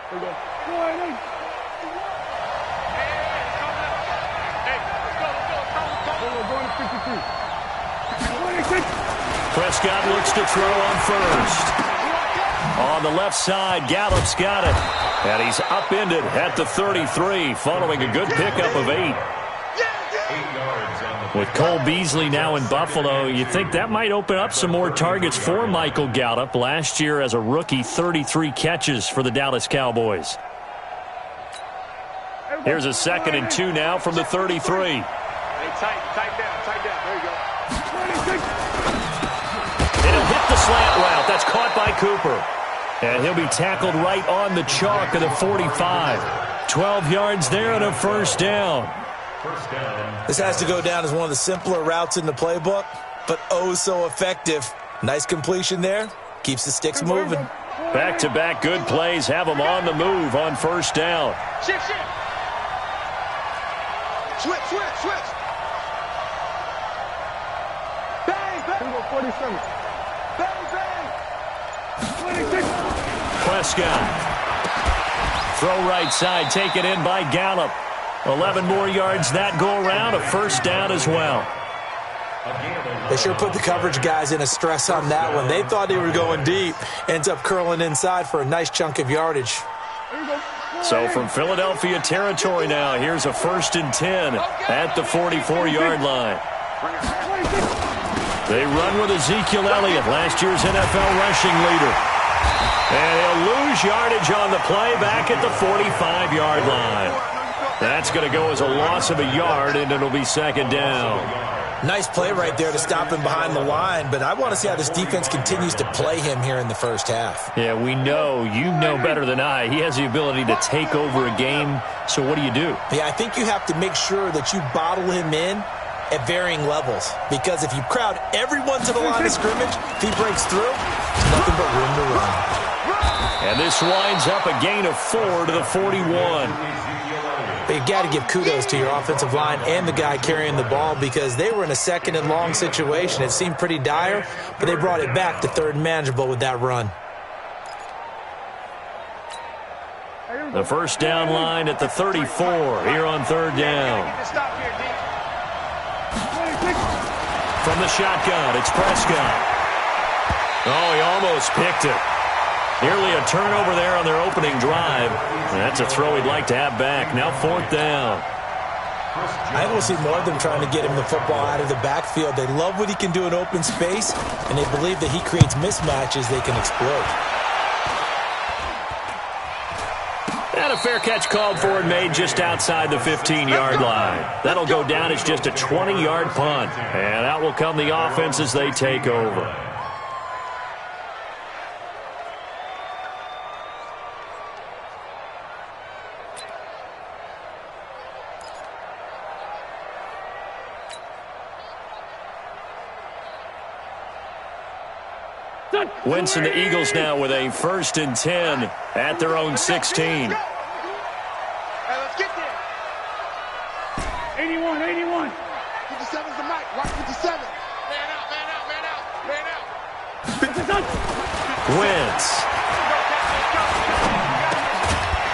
There you go. Go ahead, Prescott looks to throw on first. On the left side, Gallup's got it. And he's upended at the 33, following a good pickup of 8. With Cole Beasley now in Buffalo, you think that might open up some more targets for Michael Gallup. Last year as a rookie, 33 catches for the Dallas Cowboys. Here's a 2nd and 2 now from the 33. Tight down. There you go. It'll hit the slant route. That's caught by Cooper. And he'll be tackled right on the chalk of the 45. 12 yards there and a first down. This has to go down as one of the simpler routes in the playbook, but oh so effective. Nice completion there. Keeps the sticks moving. Back-to-back good plays have them on the move on first down. Shift. Switch. Bang. 47. Bang. 26. Prescott. Throw right side, taken in by Gallup. 11 more yards that go around, a first down as well. They sure put the coverage guys in a stress on that one. They thought they were going deep. Ends up curling inside for a nice chunk of yardage. So from Philadelphia territory now, here's a 1st and 10 at the 44-yard line. They run with Ezekiel Elliott, last year's NFL rushing leader. And he'll lose yardage on the play back at the 45-yard line. That's going to go as a loss of a yard, and it'll be 2nd down. Nice play right there to stop him behind the line, but I want to see how this defense continues to play him here in the first half. Yeah, we know. You know better than I. He has the ability to take over a game, so what do you do? Yeah, I think you have to make sure that you bottle him in at varying levels, because if you crowd everyone to the line of scrimmage, if he breaks through, there's nothing but room to run. And this winds up a gain of 4 to the 41. But you've got to give kudos to your offensive line and the guy carrying the ball, because they were in a 2nd and long situation. It seemed pretty dire, but they brought it back to 3rd and manageable with that run. The first down line at the 34 here on 3rd down. From the shotgun, it's Prescott. Oh, he almost picked it. Nearly a turnover there on their opening drive. That's a throw he'd like to have back. Now 4th down. I will see more of them trying to get him the football out of the backfield. They love what he can do in open space, and they believe that he creates mismatches they can exploit. And a fair catch called for and made just outside the 15-yard line. That'll go down as just a 20-yard punt. And out will come the offense as they take over. Wentz and the Eagles now with a 1st and 10 at their own 16. Hey, let's get there. 81. 57's the mic. Watch 57. Man out. Wentz.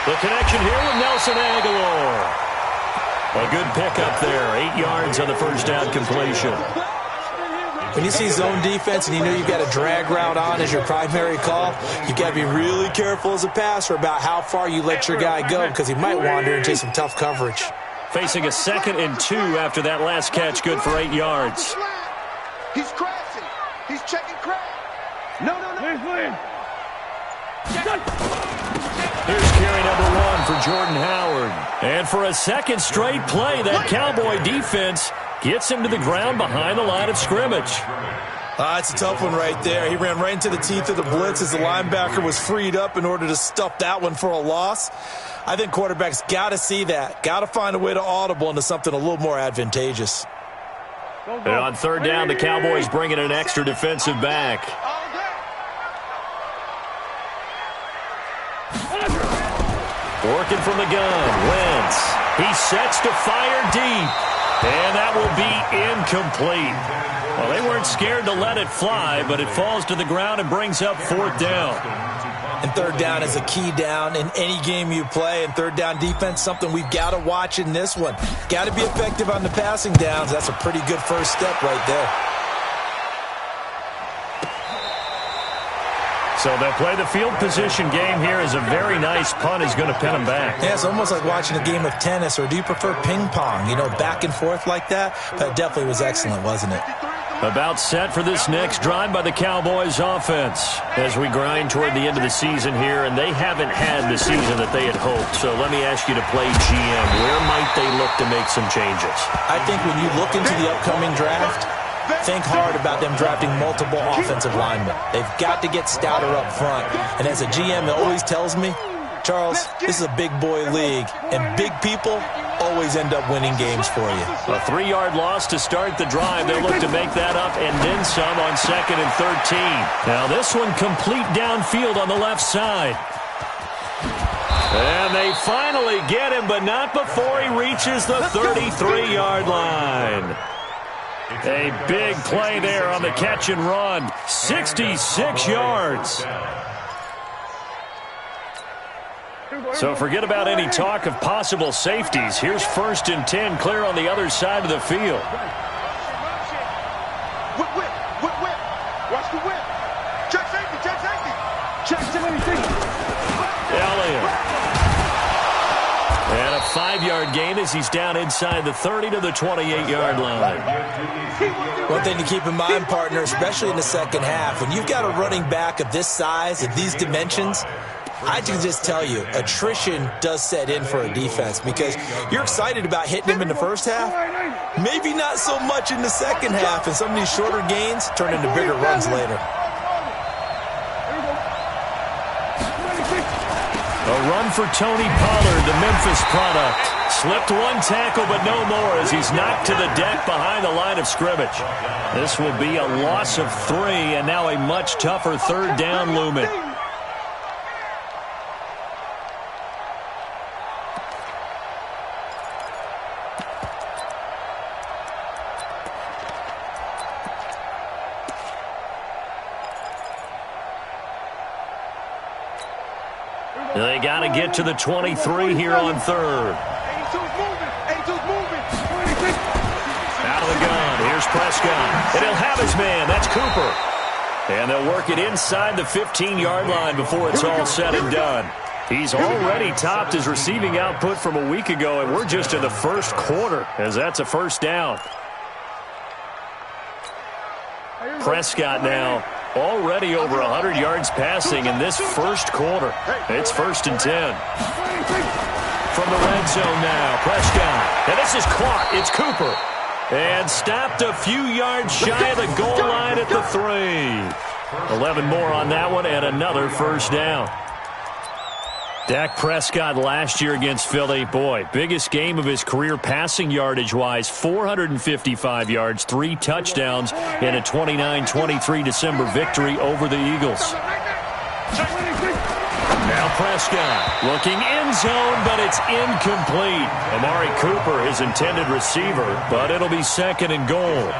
The connection here with Nelson Aguilar. A good pickup there. 8 yards on the first down completion. When you see zone defense and you know you've got a drag route on as your primary call, you've got to be really careful as a passer about how far you let your guy go, because he might wander into some tough coverage. Facing a 2nd and 2 after that last catch, good for 8 yards. He's crashing. He's checking crash. No. Here's carry number 1 for Jordan Howard. And for a 2nd straight play, that Cowboy defense gets him to the ground behind the line of scrimmage. It's a tough one right there. He ran right into the teeth of the blitz as the linebacker was freed up in order to stuff that one for a loss. I think quarterbacks got to see that. Got to find a way to audible into something a little more advantageous. And on 3rd down, the Cowboys bring in an extra defensive back. Working from the gun, Wentz. He sets to fire deep. And that will be incomplete. Well, they weren't scared to let it fly, but it falls to the ground and brings up 4th down. And third down is a key down in any game you play. And third down defense, something we've got to watch in this one. Got to be effective on the passing downs. That's a pretty good first step right there. So they'll play the field position game here as a very nice punt is going to pin them back. Yeah, it's almost like watching a game of tennis, or do you prefer ping pong? You know, back and forth like that? That definitely was excellent, wasn't it? About set for this next drive by the Cowboys offense as we grind toward the end of the season here, and they haven't had the season that they had hoped. So let me ask you to play GM. Where might they look to make some changes? I think when you look into the upcoming draft, think hard about them drafting multiple offensive linemen. They've got to get stouter up front. And as a GM, it always tells me, Charles, this is a big boy league, and big people always end up winning games for you. A 3-yard loss to start the drive. They'll look to make that up and then some on 2nd and 13. Now this one complete downfield on the left side. And they finally get him, but not before he reaches the 33-yard line. A big play there on the catch and run. 66 yards. So forget about any talk of possible safeties. Here's 1st and 10, clear on the other side of the field. Whip, whip, whip, whip. Watch the whip. Check safety, check safety. Check safety. Elliott. And a 5-yard gain as he's down inside the 30 to the 28-yard line. One thing to keep in mind, partner, especially in the second half, when you've got a running back of this size, of these dimensions, I can just tell you, attrition does set in for a defense because you're excited about hitting him in the first half, maybe not so much in the second half, and some of these shorter gains turn into bigger runs later. A run for Tony Pollard, the Memphis product. Slipped one tackle, but no more as he's knocked to the deck behind the line of scrimmage. This will be a loss of 3, and now a much tougher third down looming. They got to get to the 23 here on 3rd. Out of the gun. Here's Prescott. And he'll have his man. That's Cooper. And they'll work it inside the 15-yard line before it's all said and done. He's already topped his receiving output from a week ago, and we're just in the first quarter as that's a first down. Prescott now already over 100 yards passing in this first quarter. It's 1st and 10. From the red zone now, Prescott. And this is caught. It's Cooper. And stopped a few yards shy of the goal line at the 3. 11 more on that one and another first down. Dak Prescott last year against Philly, boy, biggest game of his career passing yardage-wise, 455 yards, 3 touchdowns in a 29-23 December victory over the Eagles. Now Prescott looking end zone, but it's incomplete. Amari Cooper, his intended receiver, but it'll be 2nd and goal.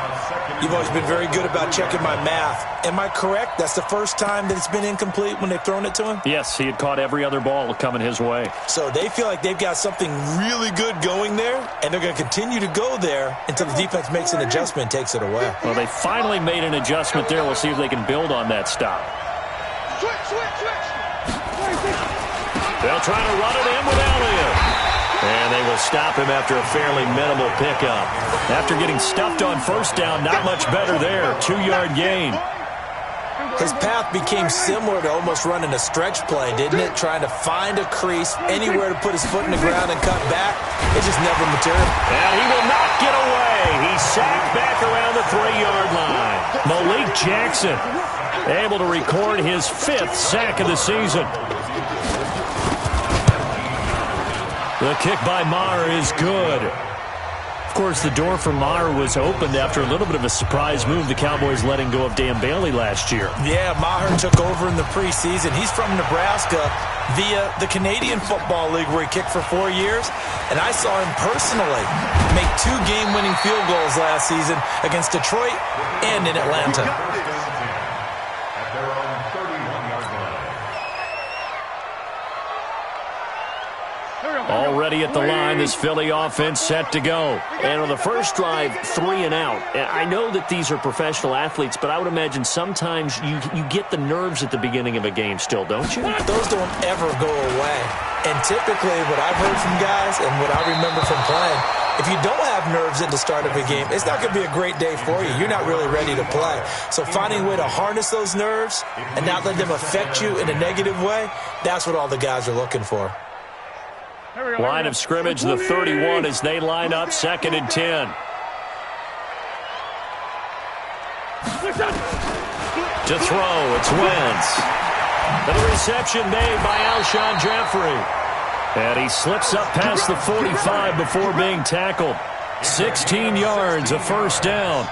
You've always been very good about checking my math. Am I correct? That's the first time that it's been incomplete when they've thrown it to him? Yes, he had caught every other ball coming his way. So they feel like they've got something really good going there, and they're going to continue to go there until the defense makes an adjustment and takes it away. Well, they finally made an adjustment there. We'll see if they can build on that stop. Switch, switch, switch. They'll try to run it in with Elliott. And they will stop him after a fairly minimal pickup. After getting stuffed on first down, not much better there. 2-yard gain. His path became similar to almost running a stretch play, didn't it? Trying to find a crease, anywhere to put his foot in the ground and cut back. It just never materialized. And he will not get away. He's sacked back around the 3-yard line. Malik Jackson able to record his 5th sack of the season. The kick by Maher is good. Of course, the door for Maher was opened after a little bit of a surprise move. The Cowboys letting go of Dan Bailey last year. Yeah, Maher took over in the preseason. He's from Nebraska via the Canadian Football League where he kicked for 4 years. And I saw him personally make 2 game-winning field goals last season against Detroit and in Atlanta. Already at the line, this Philly offense set to go. And on the first drive, 3 and out. I know that these are professional athletes, but I would imagine sometimes you get the nerves at the beginning of a game still, don't you? Those don't ever go away. And typically what I've heard from guys and what I remember from playing, if you don't have nerves at the start of a game, it's not going to be a great day for you. You're not really ready to play. So finding a way to harness those nerves and not let them affect you in a negative way, that's what all the guys are looking for. Line of scrimmage, the 31 as they line up, 2nd and 10. To throw, it's Wentz. And the reception made by Alshon Jeffrey. And he slips up past the 45 before being tackled. 16 yards, a first down.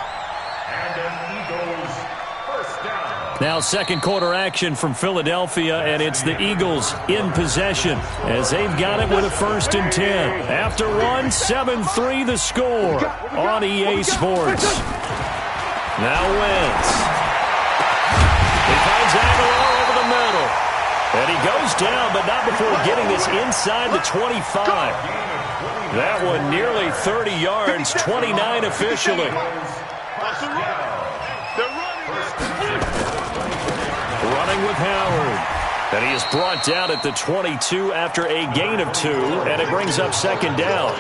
Now second quarter action from Philadelphia, and it's the Eagles in possession as they've got it with a 1st and 10. After one, 7-3 the score on EA Sports. Now Wentz. He finds Aguilar over the middle. And he goes down, but not before getting this inside the 25. That one nearly 30 yards, 29 officially. Running with Howard. And he is brought down at the 22 after a gain of 2, and it brings up 2nd down.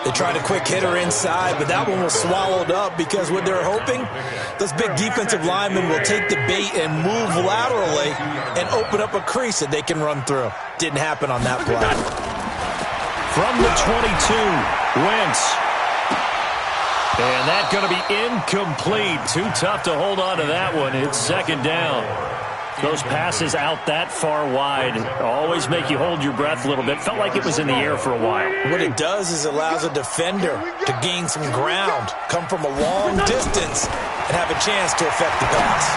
They tried a quick hitter inside, but that one was swallowed up because what they're hoping, those big defensive linemen will take the bait and move laterally and open up a crease that they can run through. Didn't happen on that play. From the 22, Wentz. And that's going to be incomplete. Too tough to hold on to that one. It's 2nd down. Those passes out that far wide always make you hold your breath a little bit. Felt like it was in the air for a while. What it does is allows a defender to gain some ground, come from a long distance, and have a chance to affect the pass.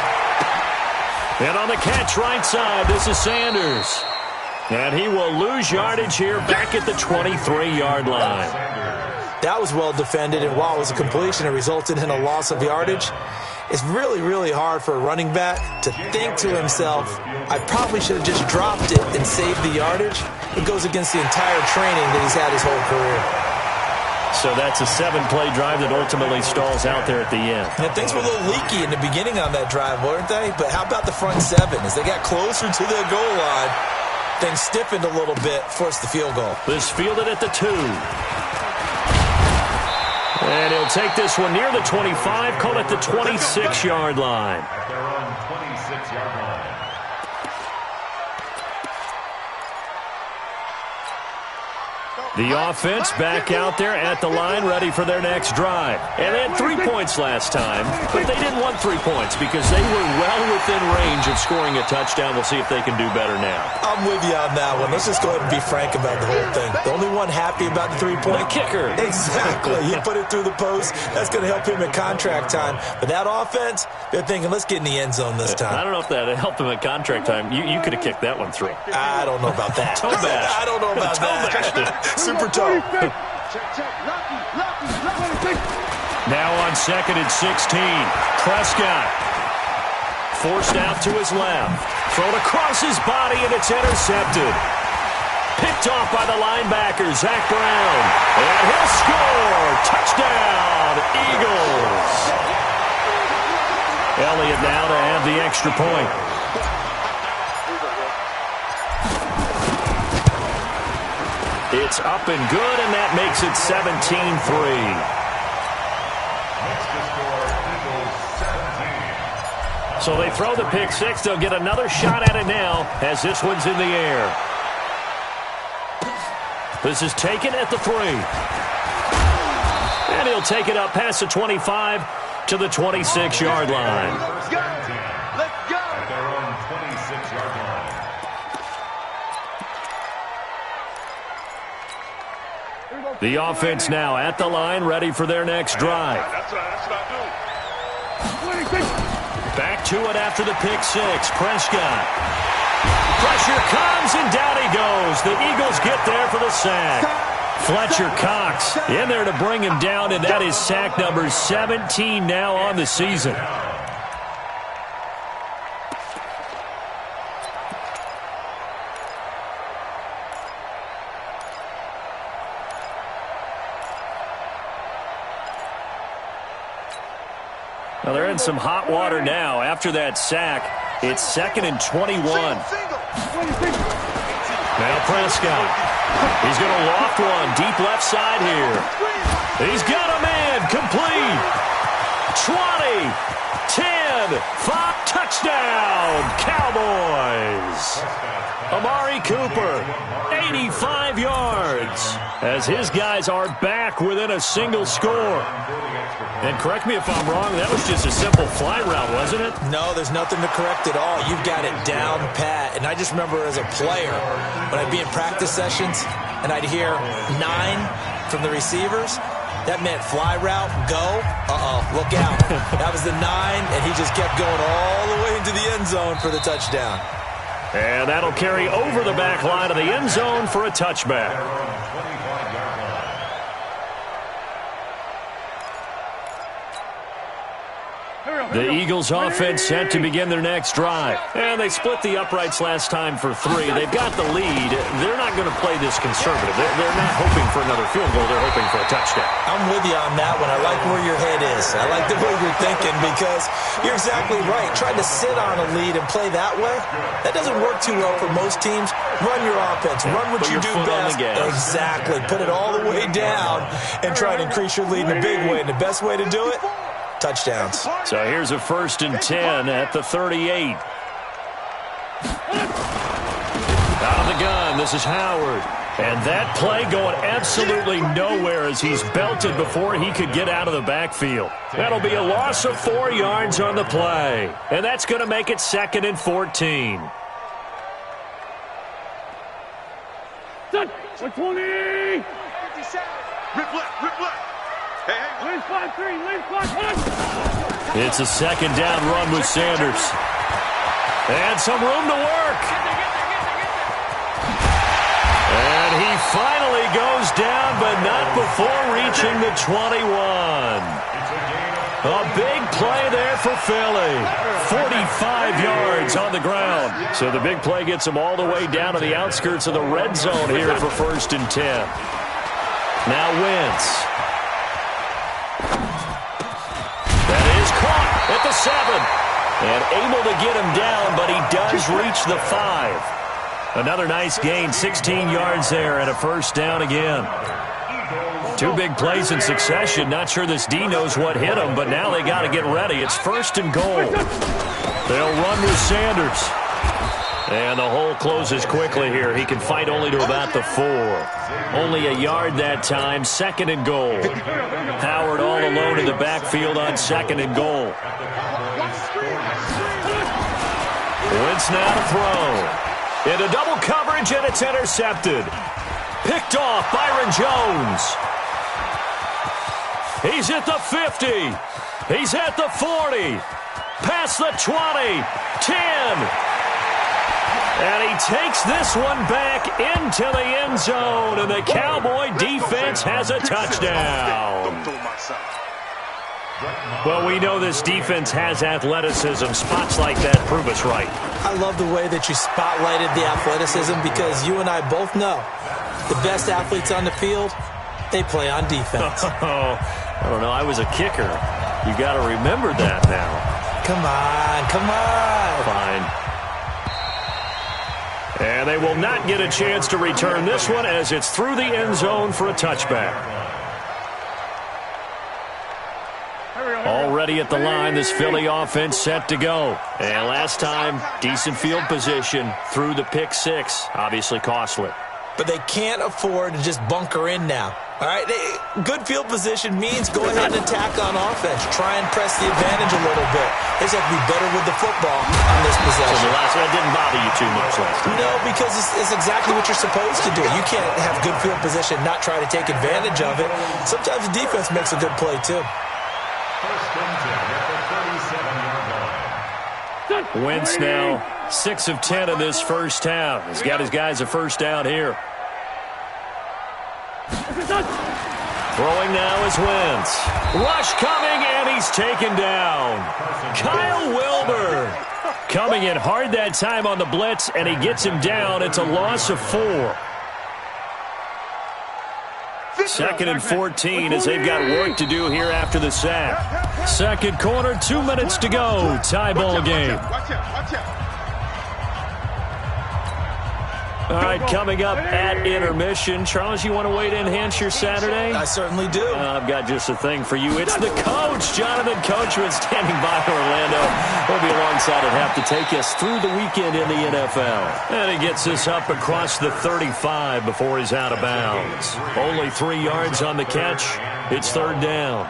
And on the catch right side, this is Sanders. And he will lose yardage here back at the 23-yard line. That was well defended, and while it was a completion, it resulted in a loss of yardage. It's really, really hard for a running back to think to himself, I probably should have just dropped it and saved the yardage. It goes against the entire training that he's had his whole career. So that's a 7-play drive that ultimately stalls out there at the end. And things were a little leaky in the beginning on that drive, weren't they? But how about the front 7? As they got closer to the goal line, things stiffened a little bit, forced the field goal. This fielded at the 2. And he'll take this one near the 25, call it the 26-yard line. At their own 26-yard line. The offense back out there at the line, ready for their next drive. And they had 3 points last time, but they didn't want 3 points because they were well within range of scoring a touchdown. We'll see if they can do better now. I'm with you on that one. Let's just go ahead and be frank about the whole thing. The only one happy about the 3-point? The kicker. Exactly. He put it through the post. That's going to help him at contract time. But that offense, they're thinking, let's get in the end zone this time. I don't know if that helped him at contract time. You could have kicked that one through. I don't know about that. Toe bash. I don't know about that. Super toe. Now on 2nd and 16, Prescott forced out to his left. Thrown across his body, and it's intercepted. Picked off by the linebacker, Zach Brown. And he'll score. Touchdown, Eagles. Elliott now to have the extra point. It's up and good, and that makes it 17-3. So they throw the pick 6. They'll get another shot at it now as this one's in the air. This is taken at the 3. And he'll take it up past the 25 to the 26-yard line. Let's go! At their own 26-yard line. The offense now at the line, ready for their next drive. That's what I do. Back to it after the pick 6. Prescott. Pressure comes, and down he goes. The Eagles get there for the sack. Fletcher Cox in there to bring him down, and that is sack number 17 now on the season. Well, they're in some hot water now. After that sack, it's 2nd and 21. Now Prescott. He's going to loft one deep left side here. He's got a man complete. 20, 10, 5, touchdown, Cowboys. Amari Cooper, 85 yards, as his guys are back within a single score. And correct me if I'm wrong, that was just a simple fly route, wasn't it? No, there's nothing to correct at all. You've got it down pat. And I just remember as a player, when I'd be in practice sessions and I'd hear 9 from the receivers, that meant fly route, go, look out. That was the 9, and he just kept going all the way into the end zone for the touchdown. And that'll carry over the back line of the end zone for a touchback. The Eagles offense set to begin their next drive. And they split the uprights last time for 3. They've got the lead. They're not going to play this conservative. They're not hoping for another field goal. They're hoping for a touchdown. I'm with you on that one. I like where your head is. I like the way you're thinking because you're exactly right. Trying to sit on a lead and play that way, that doesn't work too well for most teams. Run your offense. Run what you do best. Exactly. Put it all the way down and try and increase your lead in a big way. And the best way to do it, touchdowns. So here's a 1st and 10 at the 38. Out of the gun, this is Howard. And that play going absolutely nowhere as he's belted before he could get out of the backfield. That'll be a loss of 4 yards on the play. And that's going to make it 2nd and 14. 20! Rip left, rip left. It's a 2nd down run with Sanders. And some room to work. And he finally goes down, but not before reaching the 21. A big play there for Philly. 45 yards on the ground. So the big play gets him all the way down to the outskirts of the red zone here for 1st and 10. Now Wentz. At the 7, and able to get him down, but he does reach the 5. Another nice gain, 16 yards there, and a 1st down again. 2 big plays in succession. Not sure this D knows what hit him, but now they got to get ready. It's 1st and goal. They'll run with Sanders. And the hole closes quickly here. He can fight only to about the 4. Only a yard that time, 2nd and goal. Howard all alone in the backfield on 2nd and goal. Wentz now to throw. Into double coverage, and it's intercepted. Picked off Byron Jones. He's at the 50. He's at the 40. Past the 20. 10. And he takes this one back into the end zone, and the Cowboy defense has a touchdown. Well, we know this defense has athleticism. Spots like that prove us right. I love the way that you spotlighted the athleticism because you and I both know the best athletes on the field, they play on defense. Oh, I don't know. I was a kicker. You got to remember that now. Come on, come on. Fine. And they will not get a chance to return this one as it's through the end zone for a touchback. Already at the line, this Philly offense set to go. And last time, decent field position through the pick 6. Obviously costly. But they can't afford to just bunker in now. All right, good field position means go ahead and attack on offense. Try and press the advantage a little bit. They just have to be better with the football on this possession. So the last one didn't bother you too much last time. No, because it's exactly what you're supposed to do. You can't have good field position, not try to take advantage of it. Sometimes the defense makes a good play, too. Wentz now 6 of 10 in this first half. He's got his guys a 1st down here. Throwing now is Wentz. Rush coming, and he's taken down. Kyle Wilbur coming in hard that time on the blitz, and he gets him down. It's a loss of 4. 2nd and 14 as they've got work to do here after the sack. Second quarter, 2 minutes to go. Tie ball game. Watch out. All right, coming up at intermission. Charles, you want to wait to enhance your Saturday? I certainly do. I've got just a thing for you. It's the coach, Jonathan Coachman, standing by Orlando. He'll be alongside at half to take us through the weekend in the NFL. And he gets us up across the 35 before he's out of bounds. Only 3 yards on the catch. It's third down.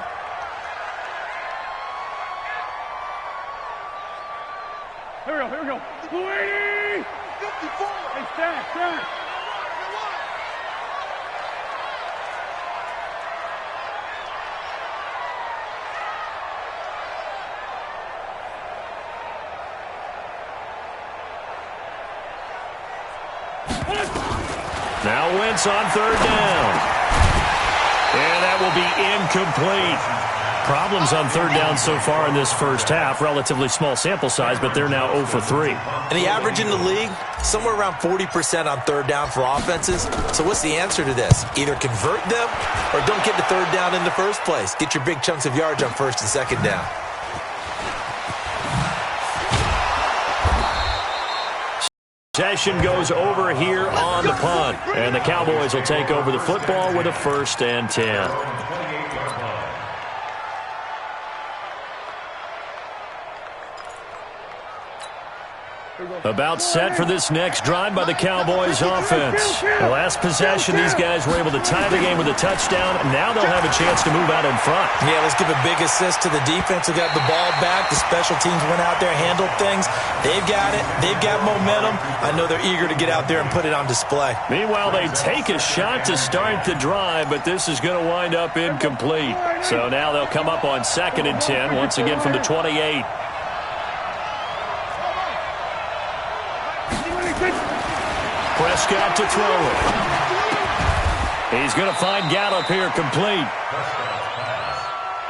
Here we go. 20! 54! Hey, stand. Now Wentz on third down. And that will be incomplete. Problems on third down so far in this first half. Relatively small sample size, but they're now 0 for 3. And the average in the league, somewhere around 40% on third down for offenses. So what's the answer to this? Either convert them or don't get to third down in the first place. Get your big chunks of yards on first and second down. Possession goes over here on the punt. And the Cowboys will take over the football with a 1st and 10. About set for this next drive by the Cowboys offense. The last possession, these guys were able to tie the game with a touchdown. Now they'll have a chance to move out in front. Yeah, let's give a big assist to the defense who got the ball back. The special teams went out there, handled things. They've got it. They've got momentum. I know they're eager to get out there and put it on display. Meanwhile, they take a shot to start the drive, but this is going to wind up incomplete. So now they'll come up on 2nd and 10, once again from the 28. Prescott to throw it. He's going to find Gallup here complete.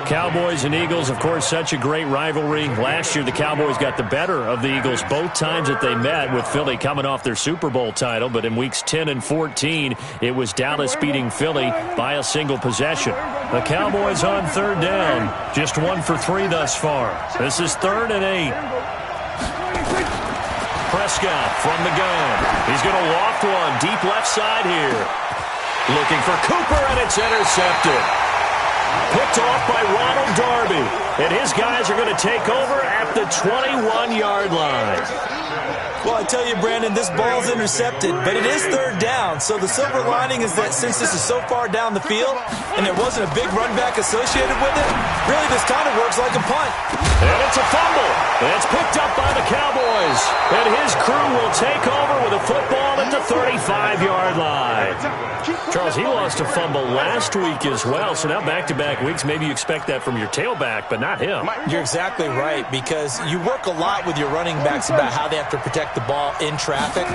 Cowboys and Eagles, of course, such a great rivalry. Last year, the Cowboys got the better of the Eagles both times that they met, with Philly coming off their Super Bowl title. But in weeks 10 and 14, it was Dallas beating Philly by a single possession. The Cowboys on third down, just 1 for 3 thus far. This is 3rd and 8. Prescott from the gun. He's going to loft one deep left side here. Looking for Cooper, and it's intercepted. Picked off by Ronald Darby. And his guys are going to take over at the 21-yard line. Well, I tell you, Brandon, this ball's intercepted, but it is third down. So the silver lining is that since this is so far down the field and there wasn't a big run back associated with it, really this kind of works like a punt. And it's a fumble. And it's picked up by the Cowboys. And his crew will take over with a football at the 35-yard line. Charles, he lost a fumble last week as well. So now back-to-back weeks, maybe you expect that from your tailback, but not him. You're exactly right, because you work a lot with your running backs about how they have to protect the ball in traffic.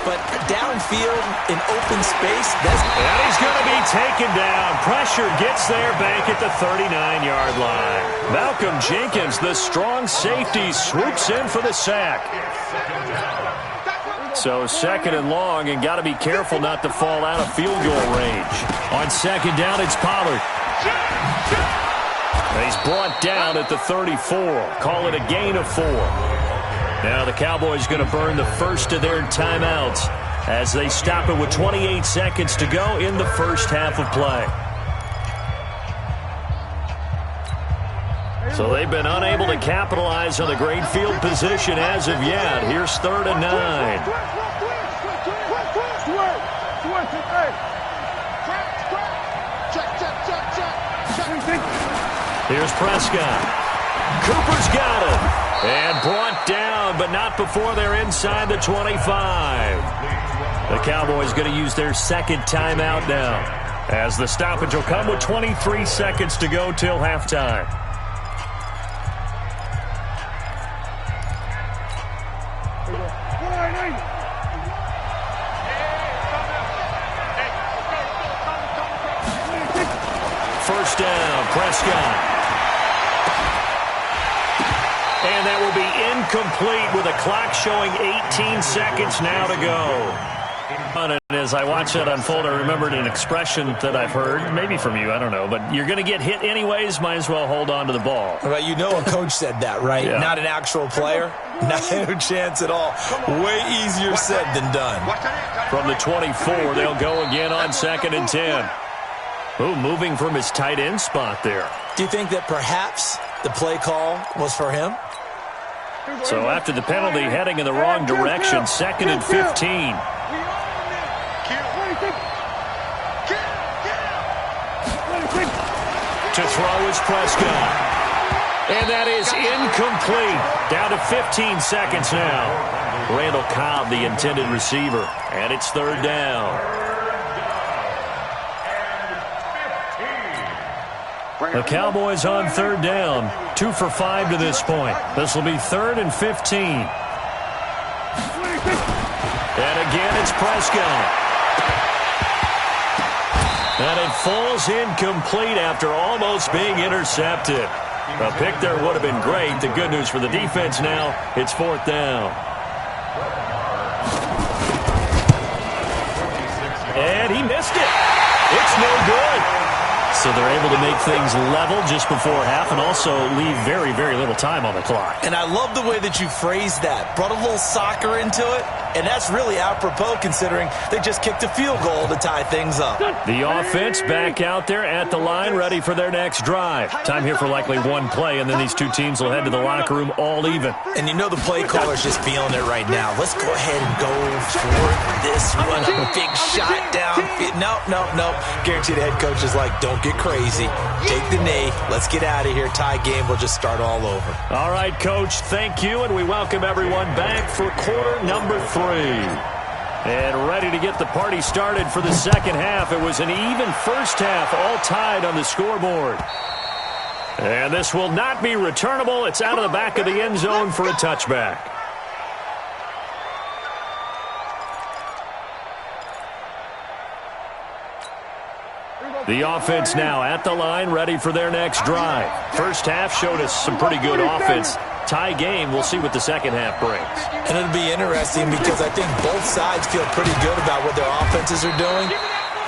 But downfield, in open space, and he's going to be taken down. Pressure gets there back at the 39-yard line. Malcolm Jenkins, the strong safety, swoops in for the sack. So 2nd and long, and got to be careful not to fall out of field goal range. On 2nd down, it's Pollard. And he's brought down at the 34. Call it a gain of 4. Now the Cowboys going to burn the first of their timeouts as they stop it with 28 seconds to go in the first half of play. So they've been unable to capitalize on the great field position as of yet. Here's 3rd and 9. Here's Prescott. Cooper's got it. And brought down, but not before they're inside the 25. The Cowboys going to use their 2nd timeout now, as the stoppage will come with 23 seconds to go till halftime. First down, Prescott. And that will be incomplete with a clock showing 18 seconds now to go. And as I watched that unfold, I remembered an expression that I've heard, maybe from you, I don't know, but you're going to get hit anyways, might as well hold on to the ball. Well, you know a coach said that, right? Yeah. Not an actual player. Not a chance at all. Way easier said than done. From the 24, they'll go again on 2nd and 10. Ooh, moving from his tight end spot there. Do you think that perhaps the play call was for him? So after the penalty, heading in the wrong direction, 2nd and 15. To throw is Prescott. And that is incomplete. Down to 15 seconds now. Randall Cobb, the intended receiver. And it's 3rd down. The Cowboys on 3rd down. 2 for 5 to this point. This will be 3rd and 15. And again, it's Prescott. And it falls incomplete after almost being intercepted. A pick there would have been great. The good news for the defense now, it's 4th down. And he missed it. It's no good. So they're able to make things level just before half and also leave very, very little time on the clock. And I love the way that you phrased that. Brought a little soccer into it, and that's really apropos considering they just kicked a field goal to tie things up. The offense back out there at the line, ready for their next drive. Time here for likely one play, and then these two teams will head to the locker room all even. And you know the play caller's just feeling it right now. Let's go ahead and go for this one. A big shot down. No. Guarantee the head coach is like, don't get crazy. Take the knee. Let's get out of here. Tie game. We'll just start all over. All right, Coach, thank you, and we welcome everyone back for quarter number 3. And ready to get the party started for the second half. It was an even first half, all tied on the scoreboard. And this will not be returnable. It's out of the back of the end zone for a touchback. The offense now at the line, ready for their next drive. First half showed us some pretty good offense. Tie game, we'll see what the second half brings. And it'll be interesting because I think both sides feel pretty good about what their offenses are doing.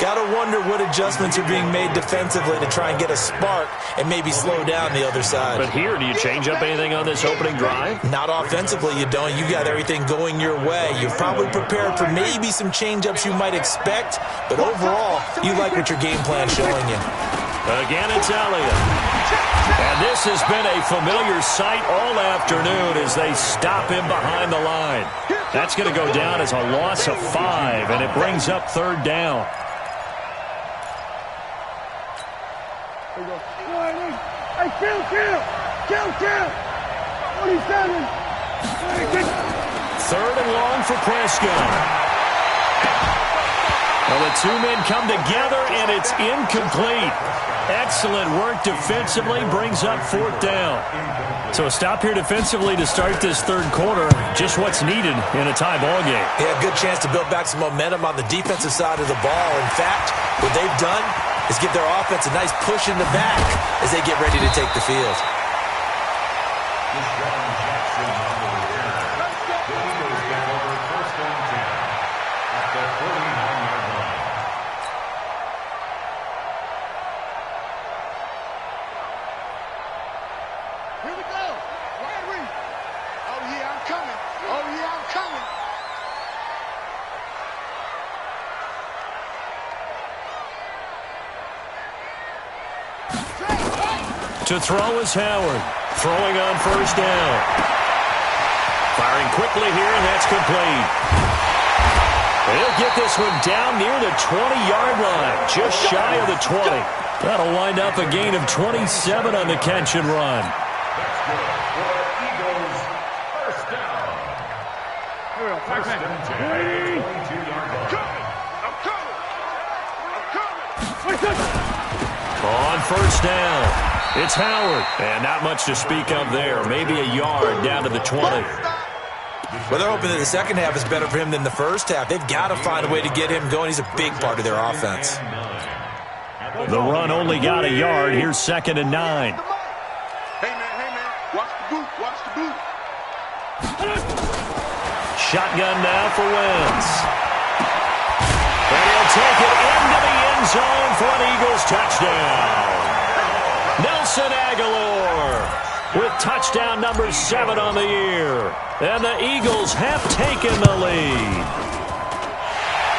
Got to wonder what adjustments are being made defensively to try and get a spark and maybe slow down the other side. But here, do you change up anything on this opening drive? Not offensively, you don't. You got everything going your way. You're probably prepared for maybe some change-ups you might expect, but overall, you like what your game plan's showing you. Again, it's Elliott. And this has been a familiar sight all afternoon as they stop him behind the line. That's going to go down as a loss of 5, and it brings up 3rd down. Hey, kill! 47. 3rd and long for Prescott. Well, the two men come together, and it's incomplete. Excellent work defensively, brings up 4th down. So a stop here defensively to start this third quarter, just what's needed in a tie ball game. Yeah, good chance to build back some momentum on the defensive side of the ball. In fact, what they've done is give their offense a nice push in the back as they get ready to take the field. Here we go. Oh, yeah, I'm coming. To throw is Howard. Throwing on 1st down. Firing quickly here, and that's complete. He'll get this one down near the 20-yard line, just shy of the 20. That'll wind up a gain of 27 on the catch and run. On 1st down. It's Howard, and not much to speak of there. Maybe a yard down to the 20. Well, they're hoping that the second half is better for him than the first half. They've got to find a way to get him going. He's a big part of their offense. The run only got a yard. Here's 2nd and 9. Hey, man, watch the boot. Shotgun now for Wentz. take it into the end zone for an Eagles touchdown. Nelson Aguilar with touchdown number 7 on the year. And the Eagles have taken the lead.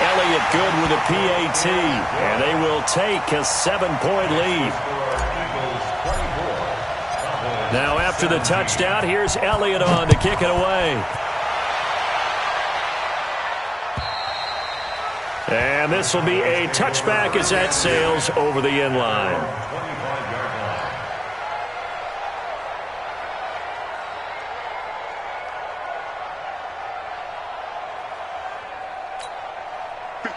Elliott good with a PAT, and they will take a 7-point lead. Now after the touchdown, here's Elliott on to kick it away. And this will be a touchback as that sails over the end line.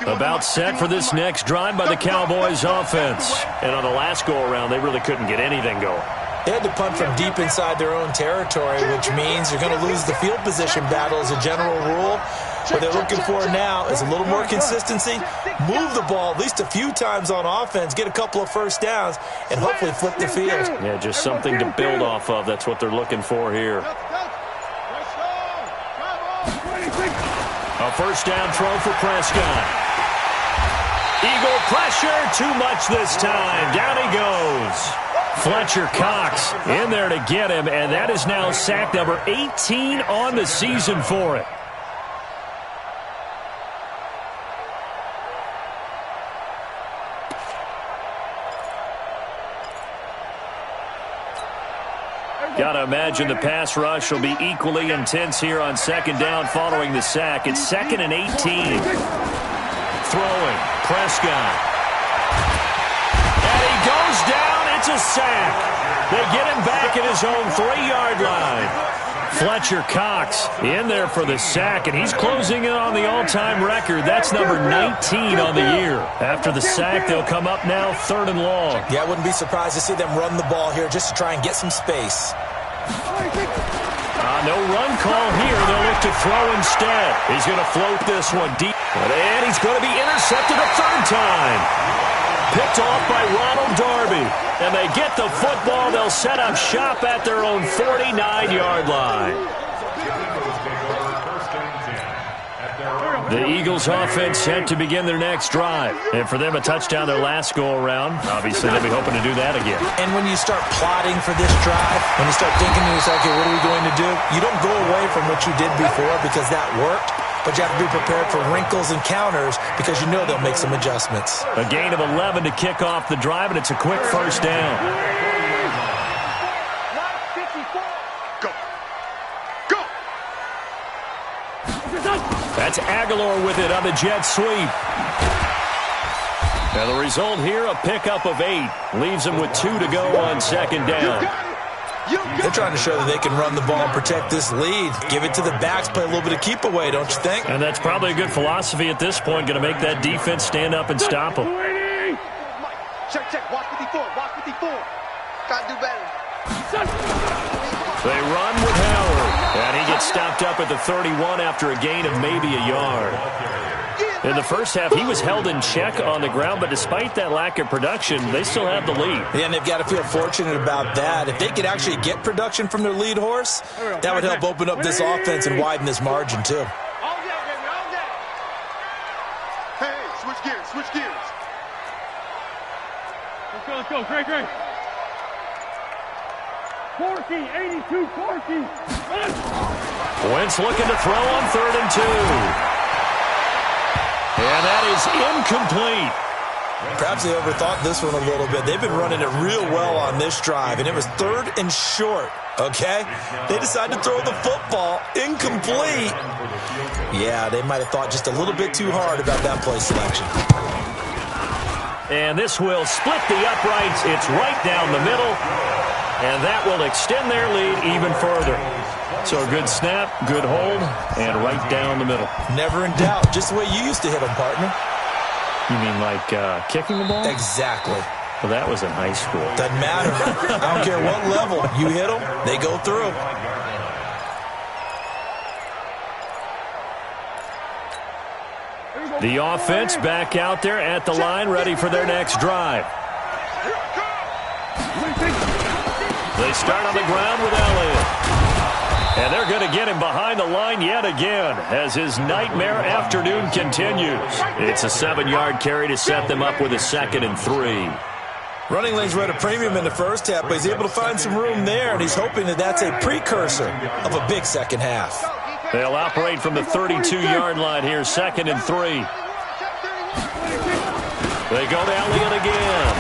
About set for this next drive by the Cowboys offense. And on the last go-around, they really couldn't get anything going. They had to punt from deep inside their own territory, which means you're going to lose the field position battle as a general rule. What they're looking for now is a little more consistency, move the ball at least a few times on offense, get a couple of first downs, and hopefully flip the field. Yeah, just something to build off of. That's what they're looking for here. A first down throw for Prescott. Eagle pressure, too much this time. Down he goes. Fletcher Cox in there to get him, and that is now sack number 18 on the season for it. Got to imagine the pass rush will be equally intense here on second down following the sack. It's 2nd and 18. Throwing, Prescott. And he goes down. It's a sack. They get him back at his own 3-yard line. Fletcher Cox in there for the sack, and he's closing in on the all-time record. That's number 19 on the year. After the sack, they'll come up now 3rd and long. Yeah, I wouldn't be surprised to see them run the ball here just to try and get some space. No run call here. They'll look to throw instead. He's going to float this one deep. And he's going to be intercepted a 3rd time. Picked off by Ronald Darby. And they get the football. They'll set up shop at their own 49-yard line. The Eagles offense set to begin their next drive. And for them, a touchdown their last go-around. Obviously, they'll be hoping to do that again. And when you start plotting for this drive, when you start thinking to yourself, okay, what are we going to do? You don't go away from what you did before because that worked. But you have to be prepared for wrinkles and counters because you know they'll make some adjustments. A gain of 11 to kick off the drive, and it's a quick first down. Go. Go. That's Aguilar with it on the jet sweep. Now the result here, a pickup of 8. Leaves them with 2 to go on second down. They're trying to show that they can run the ball and protect this lead. Give it to the backs, play a little bit of keep away, don't you think? And that's probably a good philosophy at this point, going to make that defense stand up and stop them. Check, check. Watch 54. Watch 54. Gotta do better. They run with Howard. And he gets stopped up at the 31 after a gain of maybe a yard. In the first half, he was held in check on the ground, but despite that lack of production, they still have the lead. Yeah, and they've got to feel fortunate about that. If they could actually get production from their lead horse, that would help open up this offense and widen this margin, too. All day, baby, all day. Hey, switch gears, switch gears. Let's go, great, great. Corky, 82, Corky. Wentz looking to throw on 3rd and 2. And that is incomplete. Perhaps they overthought this one a little bit. They've been running it real well on this drive, and it was 3rd and short, okay? They decided to throw the football incomplete. Yeah, they might have thought just a little bit too hard about that play selection. And this will split the uprights. It's right down the middle, and that will extend their lead even further. So a good snap, good hold, and right down the middle. Never in doubt. Just the way you used to hit them, partner. You mean like kicking the ball? Exactly. Well, that was in high school. Doesn't matter. I don't care what level. You hit them, they go through. The offense back out there at the line, ready for their next drive. They start on the ground with Elliott. And they're going to get him behind the line yet again as his nightmare afternoon continues. It's a 7-yard carry to set them up with a 2nd and 3. Running lanes were at a premium in the first half, but he's able to find some room there, and he's hoping that that's a precursor of a big second half. They'll operate from the 32-yard line here, 2nd and 3. They go to Elliott again.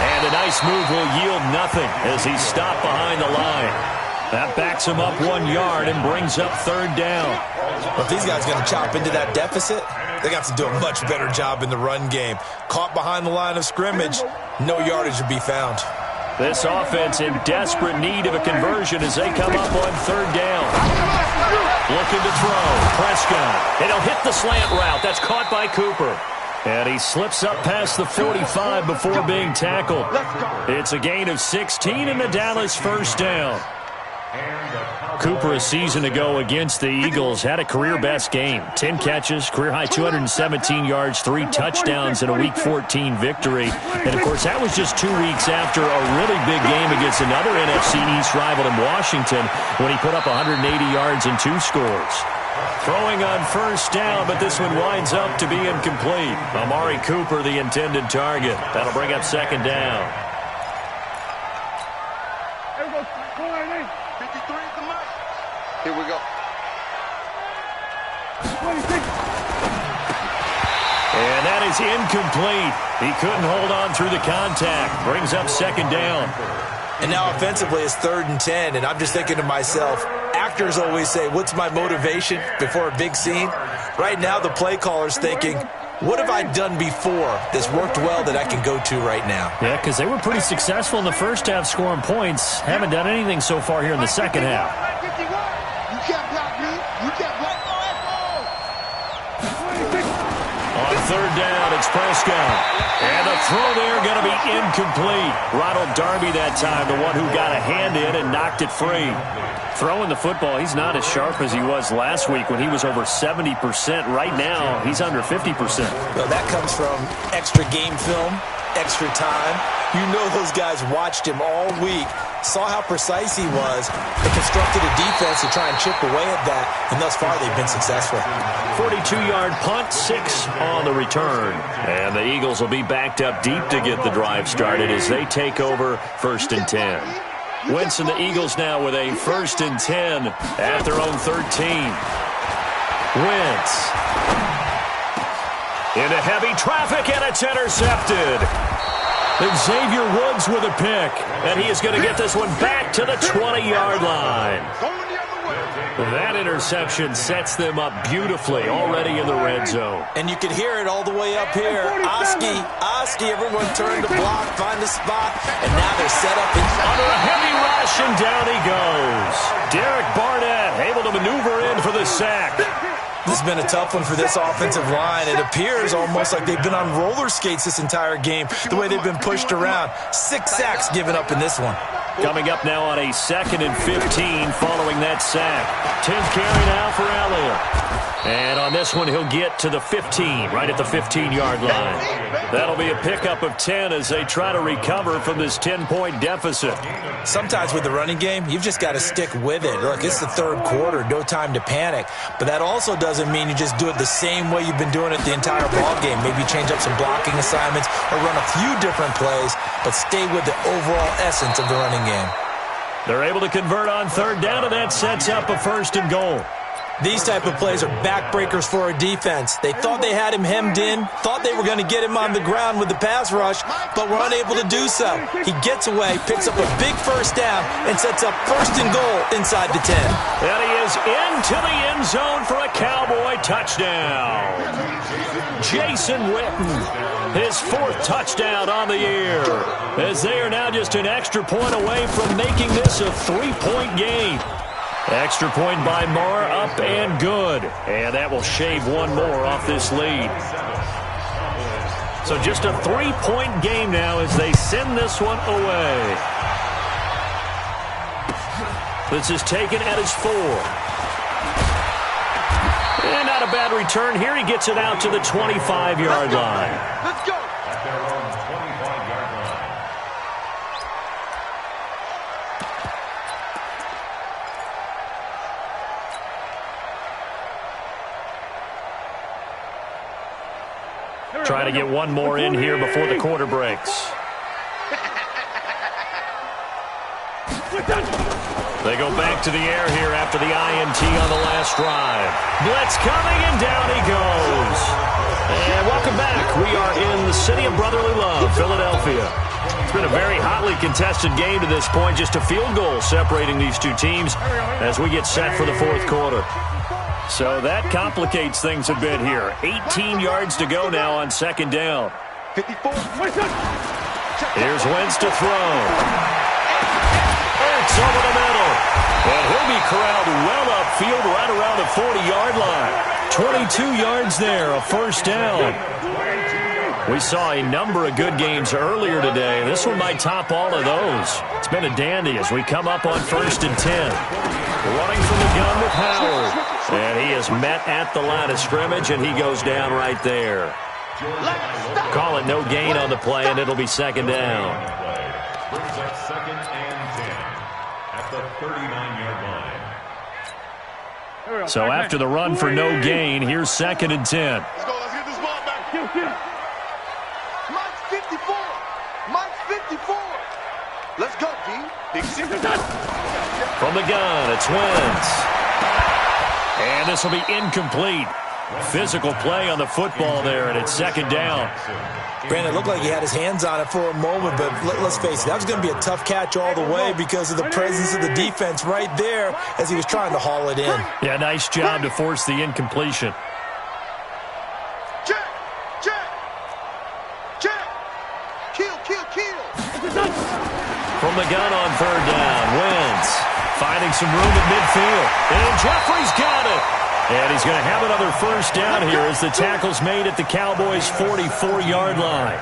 And a nice move will yield nothing as he's stopped behind the line. That backs him up 1 yard and brings up 3rd down. Well, if these guys are going to chop into that deficit, they got to do a much better job in the run game. Caught behind the line of scrimmage, no yardage to be found. This offense in desperate need of a conversion as they come up on 3rd down. Looking to throw. Prescott. And he'll hit the slant route. That's caught by Cooper. And he slips up past the 45 before being tackled. It's a gain of 16 and the Dallas 1st down. Cooper a season ago against the Eagles had a career-best game. 10 catches, career-high 217 yards, 3 touchdowns in a Week 14 victory. And, of course, that was just 2 weeks after a really big game against another NFC East rival in Washington when he put up 180 yards and 2 scores. Throwing on 1st down, but this one winds up to be incomplete. Amari Cooper, the intended target. That'll bring up 2nd down. Here we go. And that is incomplete. He couldn't hold on through the contact. Brings up 2nd down. And now offensively it's 3rd and 10, and I'm just thinking to myself, actors always say, what's my motivation before a big scene? Right now the play caller's thinking, what have I done before that's worked well that I can go to right now? Yeah, because they were pretty successful in the first half scoring points. Haven't done anything so far here in the second half. You can't block me. You can't block On 3rd down, it's Prescott. And the throw there going to be incomplete. Ronald Darby that time, the one who got a hand in and knocked it free. Throwing the football, he's not as sharp as he was last week when he was over 70%. Right now, he's under 50%. Well, that comes from extra game film, extra time. You know those guys watched him all week, saw how precise he was, and constructed a defense to try and chip away at that, and thus far they've been successful. 42-yard punt, 6 on the return. And the Eagles will be backed up deep to get the drive started as they take over 1st and 10. Wentz and the Eagles now with a 1st and 10 at their own 13. Wentz. Into heavy traffic, and it's intercepted. Xavier Woods with a pick, and he is going to get this one back to the 20-yard line. That interception sets them up beautifully already in the red zone. And you can hear it all the way up here. Oski, everyone turned to block, find a spot, and now they're set up under a heavy rush, and down he goes. Derek Barnett able to maneuver in for the sack. This has been a tough one for this offensive line. It appears almost like they've been on roller skates this entire game, the way they've been pushed around. 6 sacks given up in this one. Coming up now on a 2nd and 15 following that sack. 10th carry now for Elliott. And on this one, he'll get to the 15, right at the 15-yard line. That'll be a pickup of 10 as they try to recover from this 10-point deficit. Sometimes with the running game, you've just got to stick with it. Look, it's the 3rd quarter, no time to panic. But that also doesn't mean you just do it the same way you've been doing it the entire ball game. Maybe change up some blocking assignments or run a few different plays, but stay with the overall essence of the running game. They're able to convert on 3rd down, and that sets up a 1st and goal. These type of plays are backbreakers for a defense. They thought they had him hemmed in, thought they were going to get him on the ground with the pass rush, but were unable to do so. He gets away, picks up a big 1st down, and sets up 1st and goal inside the 10. And he is into the end zone for a Cowboy touchdown. Jason Witten, his 4th touchdown on the year, as they are now just an extra point away from making this a 3-point game. Extra point by Marr, up and good. And that will shave one more off this lead. So just a 3-point game now as they send this one away. This is taken at his 4. And not a bad return here. He gets it out to the 25-yard line. Let's go. Trying to get one more in here before the quarter breaks. They go back to the air here after the INT on the last drive. Blitz coming, and down he goes. And welcome back. We are in the city of brotherly love, Philadelphia. It's been a very hotly contested game to this point. Just a field goal separating these two teams as we get set for the fourth quarter. So that complicates things a bit here. 18 yards to go now on second down. 54. Here's Wentz to throw. It's over the middle. And he'll be corralled well upfield right around the 40-yard line. 22 yards there, a first down. We saw a number of good games earlier today. This one might top all of those. It's been a dandy as we come up on 1st and 10. Running from the gun with Howard. And he is met at the line of scrimmage, and he goes down right there. Call it no gain on the play, and it'll be second down. Brings up 2nd and 10 at the 39-yard line. So after the run for no gain, here's 2nd and 10. Let's go. Let's get this ball back. Mike's 54. Mike's 54. Let's go, D. Big six. From the gun, it's Wentz. And this will be incomplete. Physical play on the football there, and it's second down. Brandon, it looked like he had his hands on it for a moment, but let's face it, that was going to be a tough catch all the way because of the presence of the defense right there as he was trying to haul it in. Yeah, nice job to force the incompletion. Check. Check. Check. Kill. From the gun on third down, Wentz finding some room at midfield. And Jeffrey's got it. And he's going to have another first down here as the tackle's made at the Cowboys' 44-yard line.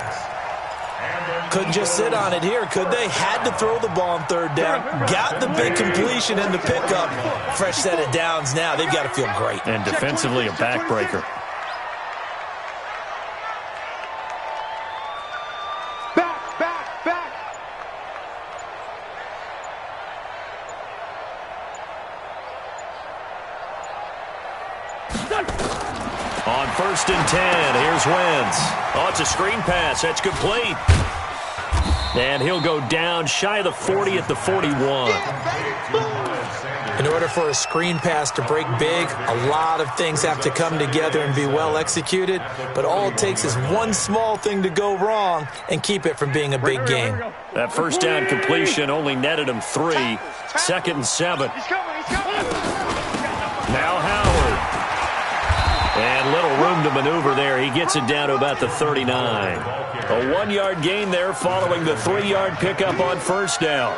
Couldn't just sit on it here, could they? Had to throw the ball on third down. Got the big completion and the pickup. Fresh set of downs now. They've got to feel great. And defensively, a backbreaker. Back. On 1st and 10, here's Wentz. Oh, it's a screen pass. That's complete. And he'll go down shy of the 40 at the 41. In order for a screen pass to break big, a lot of things have to come together and be well executed. But all it takes is one small thing to go wrong and keep it from being a big game. That first down completion only netted him 3. 2nd and 7. He's coming. Now Howard. And little room to maneuver there. He gets it down to about the 39. A 1-yard gain there following the 3-yard pickup on first down.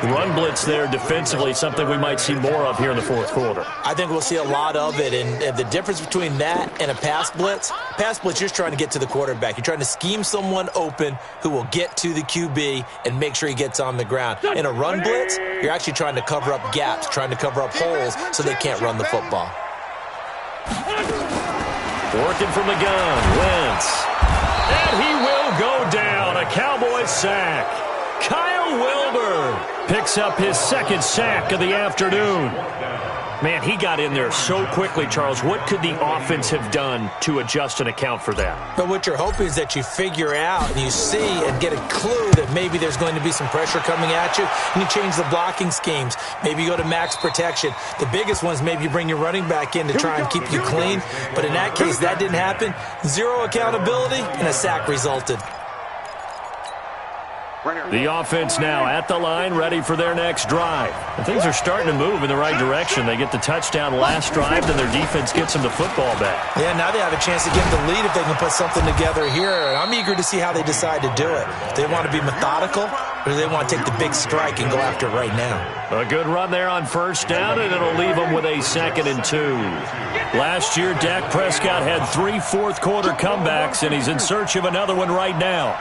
Run blitz there defensively, something we might see more of here in the fourth quarter. I think we'll see a lot of it, and the difference between that and a pass blitz, you're just trying to get to the quarterback. You're trying to scheme someone open who will get to the QB and make sure he gets on the ground. In a run blitz, you're actually trying to cover up gaps, trying to cover up holes so they can't run the football. Working from the gun, Wentz. And he will go down. A Cowboys sack. Kyle Wilbur picks up his 2nd sack of the afternoon. Man, he got in there so quickly, Charles. What could the offense have done to adjust and account for that? But what you're hoping is that you figure out and you see and get a clue that maybe there's going to be some pressure coming at you, and you change the blocking schemes. Maybe you go to max protection. The biggest one is maybe you bring your running back in to try and keep you clean. But in that case, that didn't happen. Zero accountability, and a sack resulted. The offense now at the line, ready for their next drive. And things are starting to move in the right direction. They get the touchdown last drive, then their defense gets them the football back. Yeah, now they have a chance to get the lead if they can put something together here. And I'm eager to see how they decide to do it. Do they want to be methodical, or do they want to take the big strike and go after it right now? A good run there on first down, and it'll leave them with a 2nd and 2. Last year, Dak Prescott had 3 fourth-quarter comebacks, and he's in search of another one right now.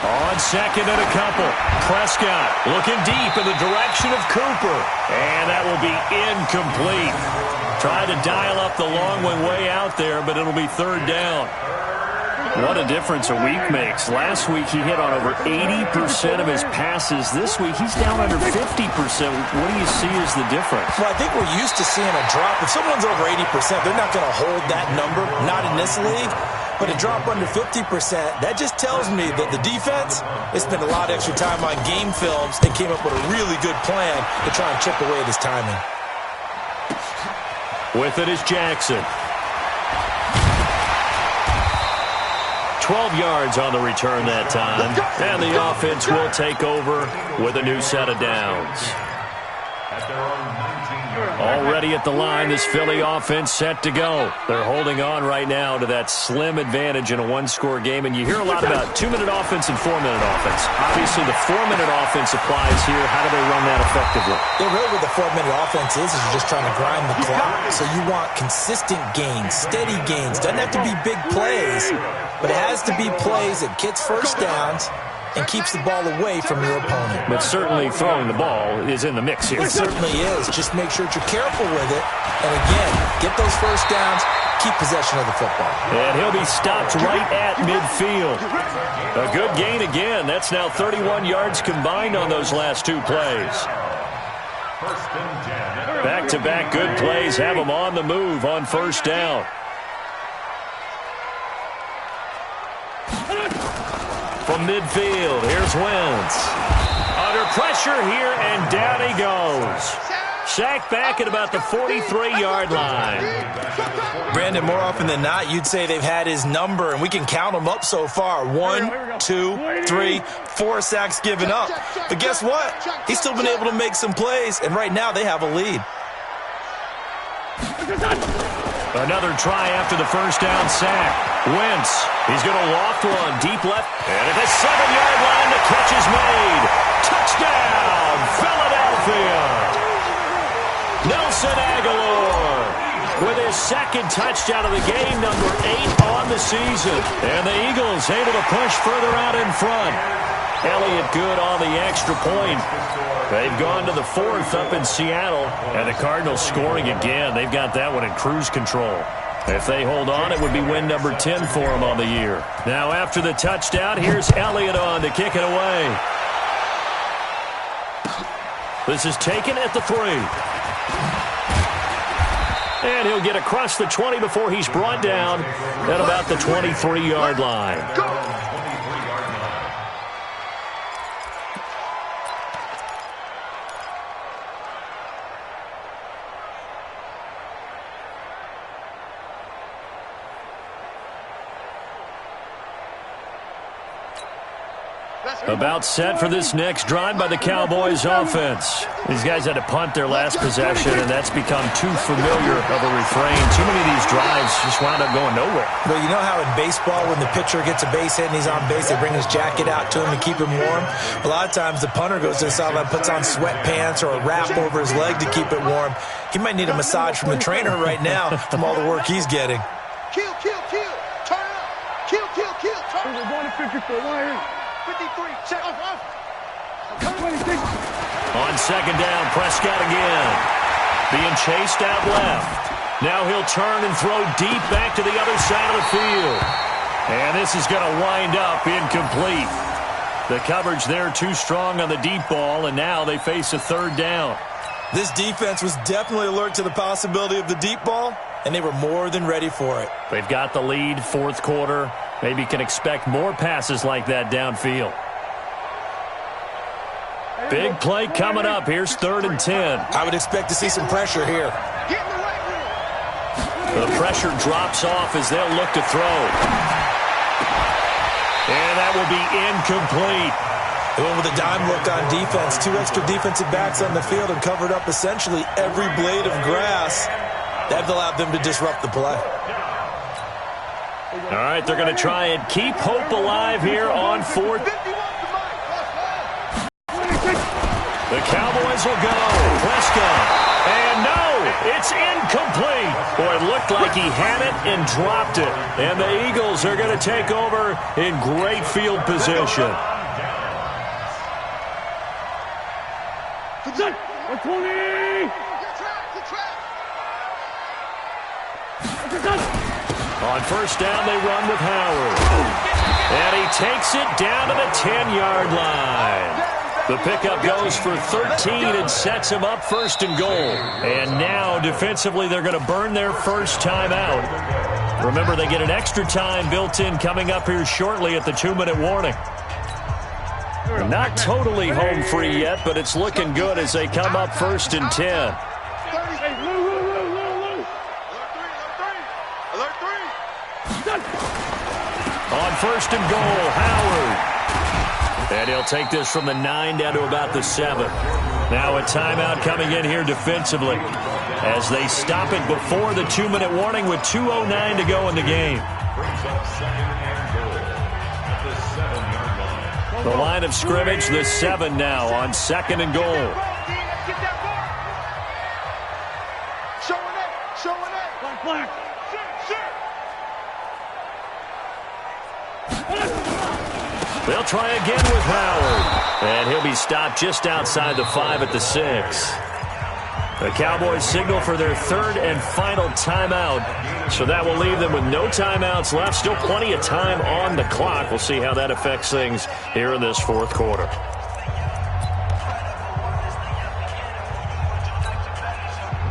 On 2nd and a couple, Prescott looking deep in the direction of Cooper. And that will be incomplete. Tried to dial up the long one way out there, but it'll be 3rd down. What a difference a week makes. Last week he hit on over 80% of his passes. This week he's down under 50%. What do you see as the difference? Well, I think we're used to seeing a drop. If someone's over 80%, they're not going to hold that number, not in this league. But a drop under 50%, that just tells me that the defense, they spent a lot of extra time on game films and came up with a really good plan to try and chip away at his timing. With it is Jackson. 12 yards on the return that time. And the offense will take over with a new set of downs. Already at the line, this Philly offense set to go. They're holding on right now to that slim advantage in a one-score game. And you hear a lot about 2-minute offense and 4-minute offense. Obviously, the 4-minute offense applies here. How do they run that effectively? Yeah, really what the 4-minute offense is you're just trying to grind the clock. So you want consistent gains, steady gains. Doesn't have to be big plays, but it has to be plays that gets first downs and keeps the ball away from your opponent. But certainly throwing the ball is in the mix here. It certainly is. Just make sure that you're careful with it. And again, get those first downs, keep possession of the football. And he'll be stopped right at midfield. A good gain again. That's now 31 yards combined on those last two plays. Back-to-back good plays have them on the move on first down. From midfield, here's Wentz. Under pressure here, and down he goes. Sacked back at about the 43-yard line. Brandon, more often than not, you'd say they've had his number, and we can count them up so far. 1, 2, 3, 4 sacks given up. But guess what? He's still been able to make some plays, and right now they have a lead. Another try after the first down sack. Wentz, he's going to loft one deep left. And at the 7-yard line, the catch is made. Touchdown, Philadelphia. Nelson Aguilar with his second touchdown of the game, number 8 on the season. And the Eagles able to push further out in front. Elliott good on the extra point. They've gone to the 4th up in Seattle, and the Cardinals scoring again. They've got that one in cruise control. If they hold on, it would be win number 10 for them on the year. Now after the touchdown, here's Elliott on to kick it away. This is taken at the 3. And he'll get across the 20 before he's brought down at about the 23-yard line. About set for this next drive by the Cowboys offense. These guys had to punt their last possession, and that's become too familiar of a refrain. Too many of these drives just wound up going nowhere. Well, you know how in baseball when the pitcher gets a base hit and he's on base, they bring his jacket out to him to keep him warm? A lot of times the punter goes to the sideline, puts on sweatpants or a wrap over his leg to keep it warm. He might need a massage from the trainer right now from all the work he's getting. Kill, kill, kill. Turn it up. Kill, kill, kill. Turn it up. We're going to 54. Why? 53. Check off. 26. On second down, Prescott again. Being chased out left. Now he'll turn and throw deep back to the other side of the field. And this is going to wind up incomplete. The coverage there too strong on the deep ball, and now they face a third down. This defense was definitely alert to the possibility of the deep ball, and they were more than ready for it. They've got the lead, fourth quarter. Maybe can expect more passes like that downfield. Big play coming up. Here's 3rd and 10. I would expect to see some pressure here. Get in the right room. The pressure drops off as they'll look to throw. And that will be incomplete. They went with a dime look on defense. 2 extra defensive backs on the field and covered up essentially every blade of grass. That allowed them to disrupt the play. All right, they're going to try and keep hope alive here on 4th. The Cowboys will go. Prescott. And no, it's incomplete. Boy, it looked like he had it and dropped it. And the Eagles are going to take over in great field position. 120. On first down, they run with Howard. And he takes it down to the 10-yard line. The pickup goes for 13 and sets him up first and goal. And now, defensively, they're going to burn their first time out. Remember, they get an extra time built in coming up here shortly at the 2-minute warning. Not totally home free yet, but it's looking good as they come up first and 10. On first and goal, Howard. And he'll take this from the 9 down to about the 7. Now a timeout coming in here defensively as they stop it before the 2-minute warning with 2:09 to go in the game. The line of scrimmage, the 7 now on second and goal. They'll try again with Howard. And he'll be stopped just outside the 5 at the 6. The Cowboys signal for their third and final timeout. So that will leave them with no timeouts left. Still plenty of time on the clock. We'll see how that affects things here in this fourth quarter.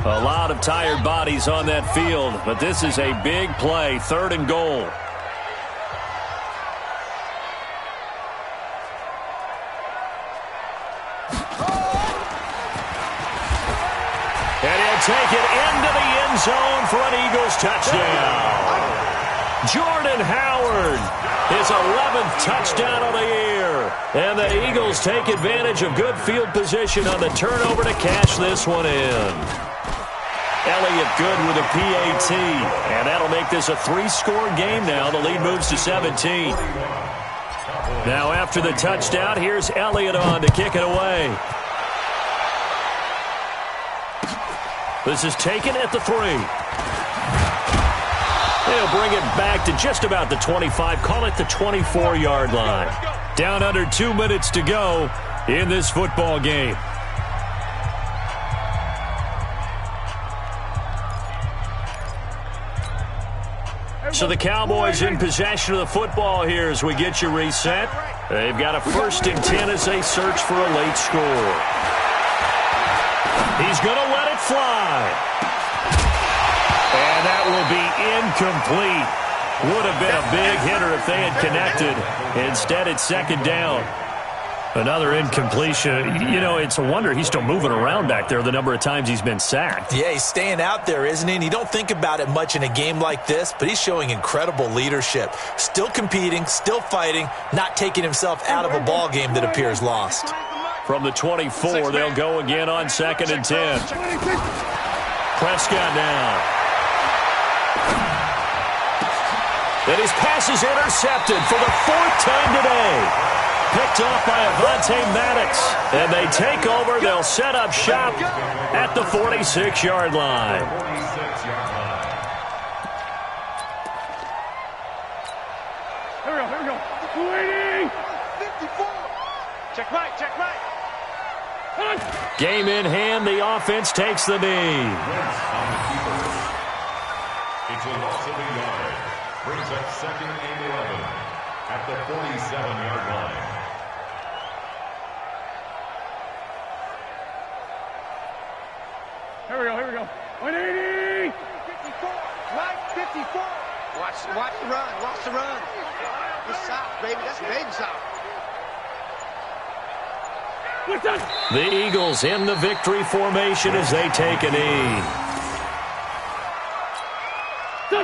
A lot of tired bodies on that field, but this is a big play, third and goal. And he'll take it into the end zone for an Eagles touchdown. Jordan Howard, his 11th touchdown of the year. And the Eagles take advantage of good field position on the turnover to cash this one in. Elliott good with a PAT. And that'll make this a 3-score game now. The lead moves to 17. Now after the touchdown, here's Elliott on to kick it away. This is taken at the 3. They'll bring it back to just about the 25. Call it the 24-yard line. Down under 2 minutes to go in this football game. So the Cowboys in possession of the football here as we get you reset. They've got a first and 10 as they search for a late score. He's going to let it fly. And that will be incomplete. Would have been a big hitter if they had connected. Instead, it's second down. Another incompletion. You know, it's a wonder he's still moving around back there the number of times he's been sacked. Yeah, he's staying out there, isn't he? And you don't think about it much in a game like this, but he's showing incredible leadership. Still competing, still fighting, not taking himself out of a ball game that appears lost. From the 24, they'll go again on second and 10. Prescott down. And his pass is intercepted for the 4th time today. Picked off by Avonte Maddox. And they take over. They'll set up shop at the 46-yard line. Here we go. Waiting. 54. Check right, check right. Game in hand. The offense takes the knee. It's a loss of a yard. Brings up second and 11 at the 47-yard line. Here we go. 180. 54. Right, 54. Watch the run. It's south, baby. That's baby south. What's that? The Eagles in the victory formation as they take a knee.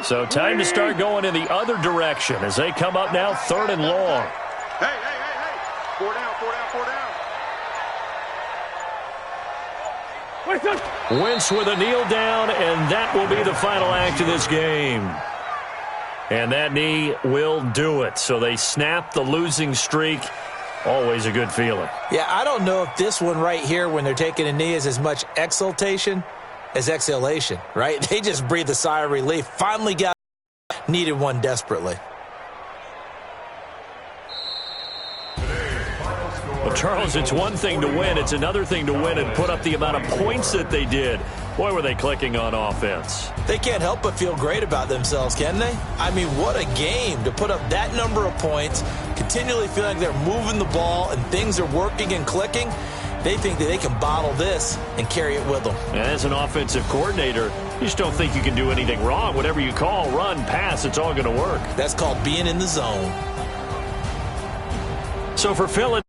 So time to start going in the other direction as they come up now third and long. Hey. 4 down. What's that? Wentz with a kneel down, and that will be the final act of this game. And that knee will do it. So they snap the losing streak. Always a good feeling. Yeah, I don't know if this one right here when they're taking a knee is as much exultation as exhalation, right? They just breathe a sigh of relief. Finally got needed one desperately. Well, Charles, it's one thing to win. It's another thing to win and put up the amount of points that they did. Boy, were they clicking on offense. They can't help but feel great about themselves, can they? I mean, what a game to put up that number of points, continually feeling like they're moving the ball and things are working and clicking. They think that they can bottle this and carry it with them. As an offensive coordinator, you just don't think you can do anything wrong. Whatever you call, run, pass, it's all going to work. That's called being in the zone. So for Philly,